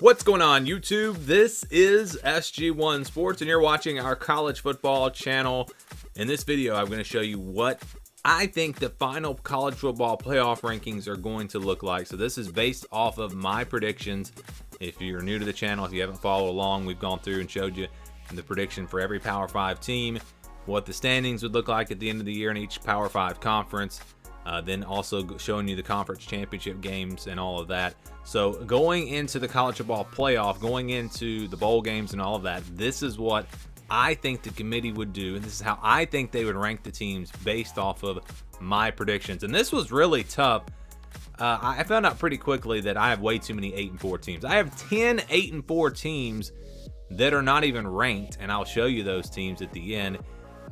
What's going on, YouTube? This is SG1 Sports, and you're watching our college football channel. In this video, I'm going to show you what I think the final college football playoff rankings are going to look like. So this is based off of my predictions. If you're new to the channel, if you haven't followed along, we've gone through and showed you the prediction for every Power 5 team, what the standings would look like at the end of the year in each Power 5 conference. Then also showing you the conference championship games and all of that. So going into the college football playoff, going into the bowl games and all of that, this is what I think the committee would do, and this is how I think they would rank the teams based off of my predictions. And this was really tough. I found out pretty quickly that I have way too many 8-4 teams. I have 10 8-4 teams that are not even ranked, and I'll show you those teams at the end.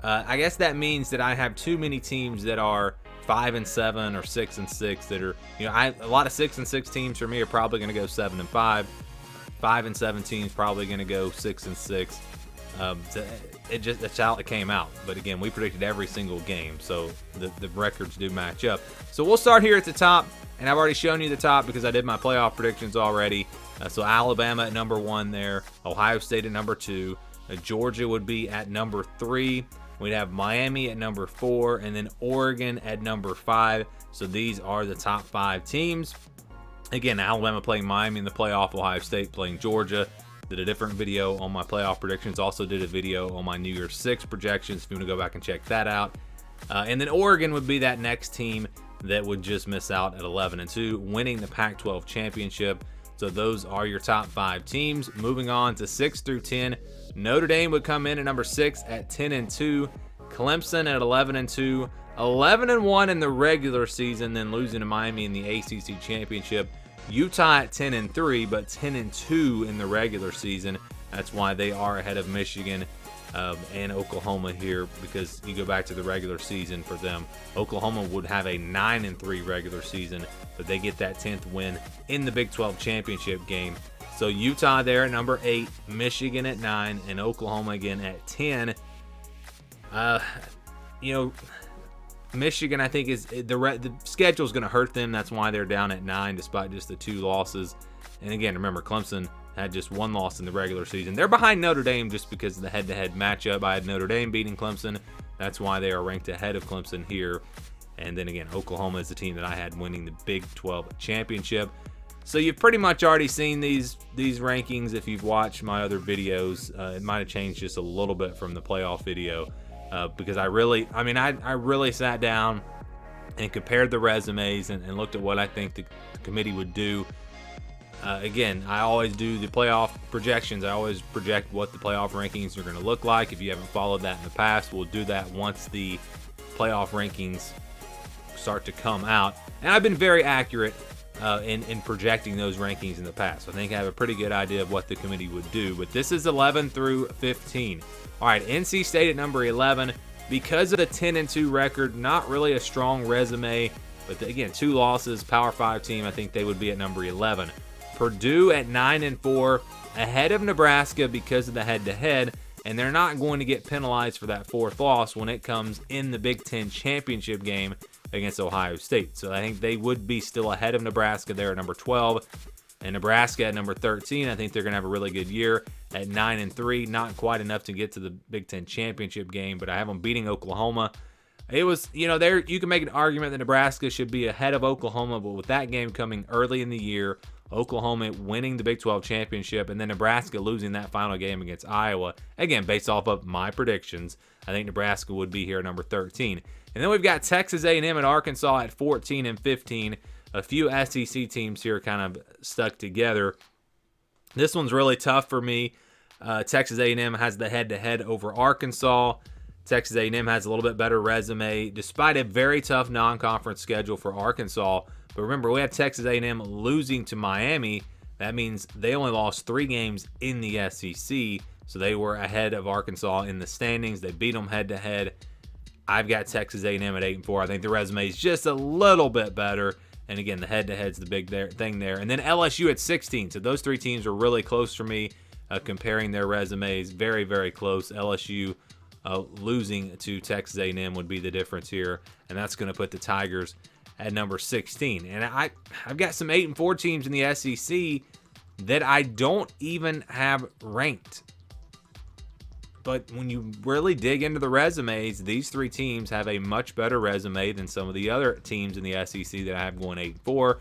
I guess that means that I have too many teams that are 5-7 or 6-6 that are, a lot of 6-6 teams for me are probably going to go 7-5. 5-7 teams probably going to go 6-6. That's how it came out. But again, we predicted every single game, so the records do match up. So we'll start here at the top, and I've already shown you the top because I did my playoff predictions already. So Alabama at number 1 there, Ohio State at number 2, Georgia would be at number 3. We'd have Miami at number 4, and then Oregon at number 5. So these are the top 5 teams. Again, Alabama playing Miami in the playoff, Ohio State playing Georgia. Did a different video on my playoff predictions. Also did a video on my New Year's 6 projections if you want to go back and check that out. And then Oregon would be that next team that would just miss out at 11-2, winning the Pac-12 championship. So those are your top 5 teams. Moving on to 6 through 10, Notre Dame would come in at number 6 at 10-2, Clemson at 11-2, 11-1 in the regular season, then losing to Miami in the ACC championship. Utah at 10-3, but 10-2 in the regular season. That's why they are ahead of Michigan and Oklahoma here, because you go back to the regular season for them. Oklahoma would have a 9-3 regular season, but they get that 10th win in the Big 12 championship game. So Utah there at number 8, Michigan at 9, and Oklahoma again at 10. Michigan, I think, is the schedule's going to hurt them. That's why they're down at 9 despite just the 2 losses. And again, remember, Clemson had just 1 loss in the regular season. They're behind Notre Dame just because of the head-to-head matchup. I had Notre Dame beating Clemson. That's why they are ranked ahead of Clemson here. And then again, Oklahoma is the team that I had winning the Big 12 championship. So you've pretty much already seen these rankings if you've watched my other videos. It might have changed just a little bit from the playoff video because I really sat down and compared the resumes and looked at what I think the committee would do. Again, I always do the playoff projections. I always project what the playoff rankings are going to look like. If you haven't followed that in the past, we'll do that once the playoff rankings start to come out. And I've been very accurate in projecting those rankings in the past. I think I have a pretty good idea of what the committee would do. But this is 11 through 15. All right, NC State at number 11. Because of the 10-2 record, not really a strong resume. But again, 2 losses, Power 5 team, I think they would be at number 11. Purdue at 9-4, ahead of Nebraska because of the head-to-head, and they're not going to get penalized for that 4th loss when it comes in the Big Ten championship game against Ohio State. So I think they would be still ahead of Nebraska there at number 12, and Nebraska at number 13. I think they're going to have a really good year at 9-3, not quite enough to get to the Big Ten championship game, but I have them beating Oklahoma. It was, there you can make an argument that Nebraska should be ahead of Oklahoma, but with that game coming early in the year, Oklahoma winning the Big 12 championship, and then Nebraska losing that final game against Iowa. Again, based off of my predictions, I think Nebraska would be here at number 13. And then we've got Texas A&M and Arkansas at 14 and 15. A few SEC teams here kind of stuck together. This one's really tough for me. Texas A&M has the head-to-head over Arkansas. Texas A&M has a little bit better resume, despite a very tough non-conference schedule for Arkansas. But remember, we have Texas A&M losing to Miami. That means they only lost 3 games in the SEC, so they were ahead of Arkansas in the standings. They beat them head-to-head. I've got Texas A&M at 8-4. I think the resume is just a little bit better. And again, the head-to-head's the big thing there. And then LSU at 16. So those 3 teams are really close for me, comparing their resumes. Very, very close. LSU losing to Texas A&M would be the difference here. And that's going to put the Tigers at number 16. And I've got some 8-4 teams in the SEC that I don't even have ranked. But when you really dig into the resumes, these three teams have a much better resume than some of the other teams in the SEC that I have going 8-4.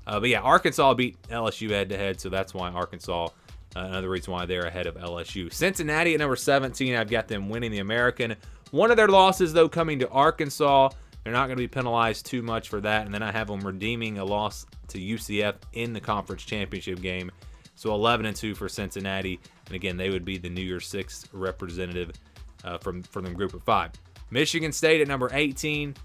But yeah, Arkansas beat LSU head-to-head, so that's why Arkansas, another reason why they're ahead of LSU. Cincinnati at number 17, I've got them winning the American. One of their losses, though, coming to Arkansas. They're not going to be penalized too much for that, and then I have them redeeming a loss to UCF in the conference championship game. So 11-2 for Cincinnati, and again, they would be the New Year's Six representative from the group of 5. Michigan State at number 18,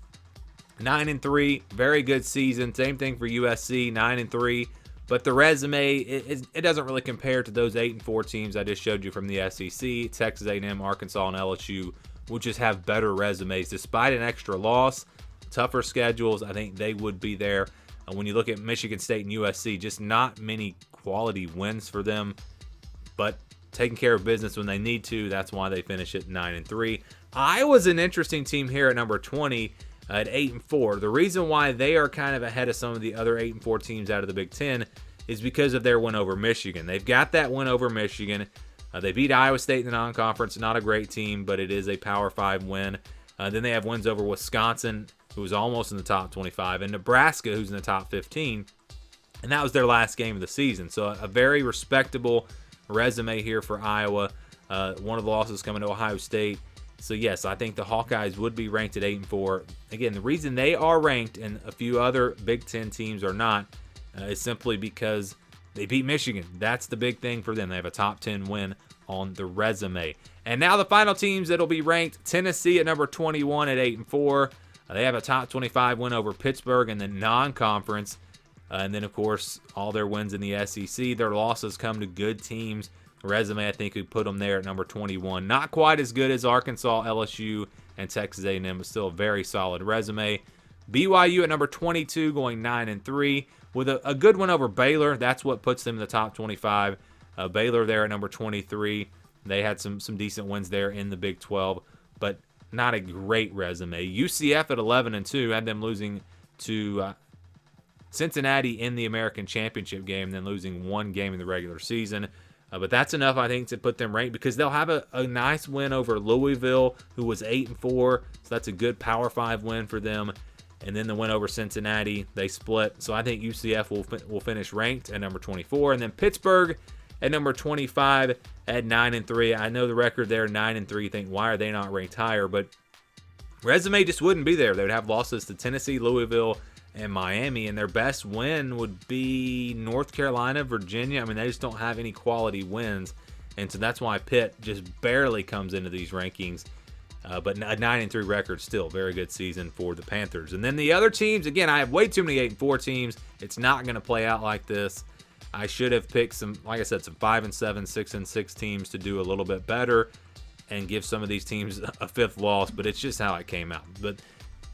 9-3, very good season. Same thing for USC, 9-3. But the resume, it doesn't really compare to those 8-4 teams I just showed you from the SEC. Texas A&M, Arkansas, and LSU will just have better resumes. Despite an extra loss, tougher schedules, I think they would be there. When you look at Michigan State and USC, just not many quality wins for them, but taking care of business when they need to. That's why they finish at 9-3. Iowa's an interesting team here at number 20 at 8-4. The reason why they are kind of ahead of some of the other 8-4 teams out of the Big Ten is because of their win over Michigan. They've got that win over Michigan. They beat Iowa State in the non-conference. Not a great team, but it is a Power 5 win. Then they have wins over Wisconsin, who was almost in the top 25, and Nebraska, who's in the top 15. And that was their last game of the season. So a very respectable resume here for Iowa. One of the losses coming to Ohio State. So yes, I think the Hawkeyes would be ranked at 8-4. Again, the reason they are ranked and a few other Big Ten teams are not is simply because they beat Michigan. That's the big thing for them. They have a top 10 win on the resume. And now the final teams that'll be ranked: Tennessee at number 21 at 8-4. They have a top 25 win over Pittsburgh in the non-conference. And then, of course, all their wins in the SEC. Their losses come to good teams. Resume, I think, would put them there at number 21. Not quite as good as Arkansas, LSU, and Texas A&M, but still a very solid resume. BYU at number 22, going 9-3, with a good one over Baylor. That's what puts them in the top 25. Baylor there at number 23. They had some decent wins there in the Big 12, but not a great resume. UCF at 11-2, had them losing to Cincinnati in the American Championship game, then losing one game in the regular season. But that's enough, I think, to put them ranked because they'll have a nice win over Louisville, who was 8-4. So that's a good Power 5 win for them. And then the win over Cincinnati, they split. So I think UCF will finish ranked at number 24. And then Pittsburgh at number 25 at 9-3. I know the record there, 9-3. You think, why are they not ranked higher? But resume just wouldn't be there. They would have losses to Tennessee, Louisville, and Miami, and their best win would be North Carolina, Virginia. I mean, they just don't have any quality wins, and so that's why Pitt just barely comes into these rankings. But a 9-3 record, still very good season for the Panthers. And then the other teams, again, I have way too many 8-4 teams. It's not going to play out like this. I should have picked some, like I said, some 5-7, 6-6 teams to do a little bit better and give some of these teams a fifth loss, but it's just how it came out. But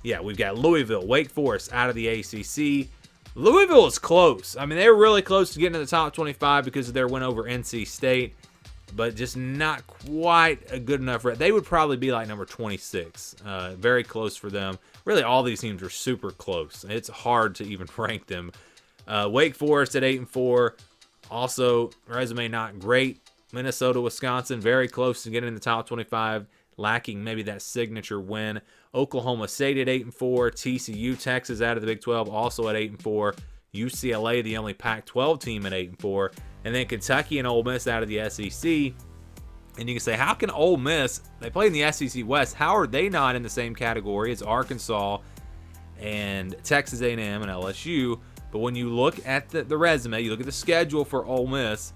yeah, we've got Louisville, Wake Forest out of the ACC. Louisville is close. I mean, they were really close to getting to the top 25 because of their win over NC State, but just not quite a good enough. They would probably be like number 26. Very close for them. Really, all these teams are super close. It's hard to even rank them. Wake Forest at 8-4. Also, resume not great. Minnesota, Wisconsin, very close to getting in the top 25. Lacking maybe that signature win. Oklahoma State at 8-4. TCU, Texas out of the Big 12, also at 8-4. UCLA, the only Pac-12 team at 8-4. And then Kentucky and Ole Miss out of the SEC. And you can say, how can Ole Miss, they play in the SEC West, how are they not in the same category as Arkansas and Texas A&M and LSU? But when you look at the resume, you look at the schedule for Ole Miss,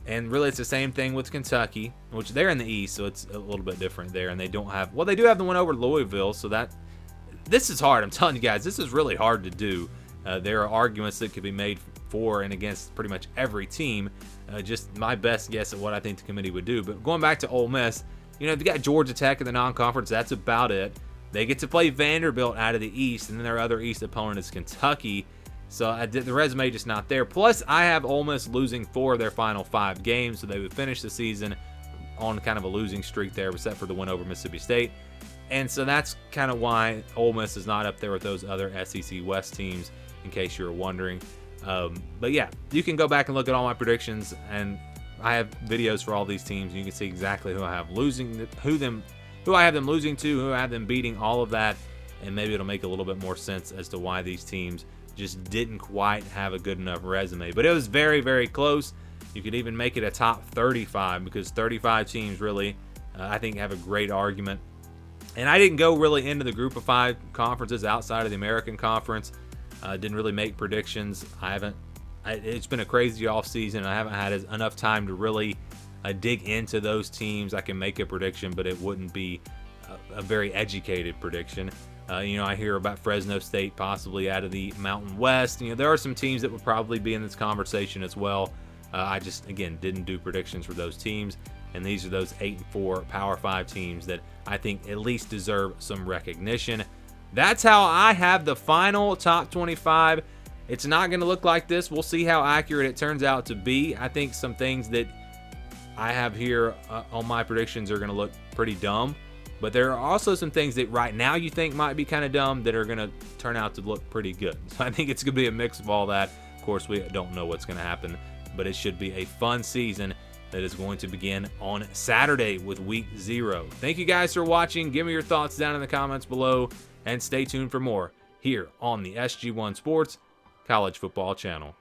and really, it's the same thing with Kentucky, which they're in the East, so it's a little bit different there. And they don't have, well, they do have the one over Louisville, so this is hard. I'm telling you guys, this is really hard to do. There are arguments that could be made for and against pretty much every team. Just my best guess at what I think the committee would do. But going back to Ole Miss, they've got Georgia Tech in the non-conference. That's about it. They get to play Vanderbilt out of the East, and then their other East opponent is Kentucky. So the resume just not there. Plus, I have Ole Miss losing 4 of their final 5 games, so they would finish the season on kind of a losing streak there, except for the win over Mississippi State. And so that's kind of why Ole Miss is not up there with those other SEC West teams, in case you were wondering. But yeah, you can go back and look at all my predictions, and I have videos for all these teams. You can see exactly who I have losing, who I have them losing to, who I have them beating, all of that, and maybe it'll make a little bit more sense as to why these teams just didn't quite have a good enough resume. But it was very, very close. You could even make it a top 35 because 35 teams really, I think, have a great argument. And I didn't go really into the group of 5 conferences outside of the American Conference. Didn't really make predictions. It's been a crazy off season. I haven't had enough time to really dig into those teams. I can make a prediction, but it wouldn't be a very educated prediction. I hear about Fresno State possibly out of the Mountain West. There are some teams that would probably be in this conversation as well. I just, again, didn't do predictions for those teams. And these are those 8-4 Power 5 teams that I think at least deserve some recognition. That's how I have the final top 25. It's not going to look like this. We'll see how accurate it turns out to be. I think some things that I have here on my predictions are going to look pretty dumb. But there are also some things that right now you think might be kind of dumb that are going to turn out to look pretty good. So I think it's going to be a mix of all that. Of course, we don't know what's going to happen, but it should be a fun season that is going to begin on Saturday with Week 0. Thank you guys for watching. Give me your thoughts down in the comments below, and stay tuned for more here on the SG1 Sports College Football Channel.